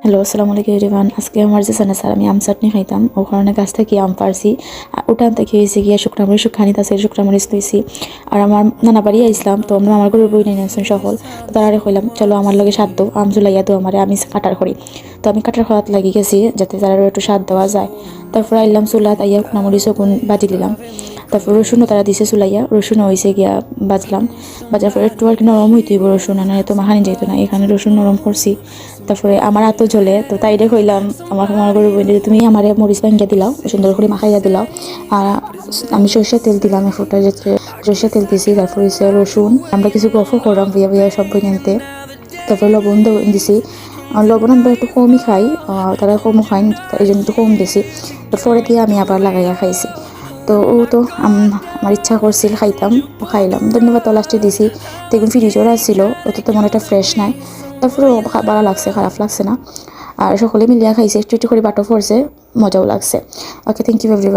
Hello, আসসালামু আলাইকুম everyone. আজকে আমার যে সানা স্যার আমি আম চাটনি খাইতাম ও কারণে গাছ থেকে আম পারছি। উঠান থেকে হয়েছে গিয়া শুকনামরিচ শুকানিত আছে, শুকনামরিচ লইছি। আর আমার নানা বাড়ি আইসলাম, তো আমরা আমার গরুর বই নিয়ে আসছেন সকল। তো তারা কইলাম চলো আমার লগে স্বাদ দাও, আম জুলাইয়া তো আমার আমি কাটার করি। তো আমি কাটার খাওয়াত লাগি গেছি যাতে তারা একটু স্বাদ দেওয়া যায়। তারপর আইলাম চুলাত আইয়া শুকনামরিচও বাজি দিলাম। তারপর রসুনও তারা দিছে চুলাইয়া, রসুনও হয়েছে গিয়া বাজলাম। বাজার পরে একটু আর কি নরম হইতেইব রসুন, না তো মাখানি যেত না, এখানে রসুন নরম করছি। তারপরে আমার হাতও জ্বলে, তো তাইরে কইলাম আমার আমার গরু বই তুমি আমার মরিচ ভাঙ্গিয়া দিলাও, সুন্দর করে মাখাইয়া দিলাও। আর আমি সরষের তেল দিলাম, ফোটা যেতে সরষের তেল দিছি। তারপর হচ্ছে রসুন, আমরা কিছু গফও করলাম বিয়া বিয়া সব বই নিতে। তারপরে লবণ দিছি। লবণ আমরা একটু কমই খাই, তারা কমও খাই, এই জন্য একটু কম দিছি। পরে দিয়ে আমি আবার লাগাইয়া খাইছি। তো ও তো আমার ইচ্ছা করছিল খাইতাম, খাইলাম। ধন্যবাদ লাস্টে দিছি, দেখুন ফ্রিজও আসছিল, ও তো তেমন একটা ফ্রেশ নাই। তারপরে ভালো লাগছে, খারাপ লাগছে না। আর সকলে মিলিয়া খাইছে, একটু একটু করে বাটো পড়ছে, মজাও লাগছে। ওকে, থ্যাংক ইউ এভরিওয়ান।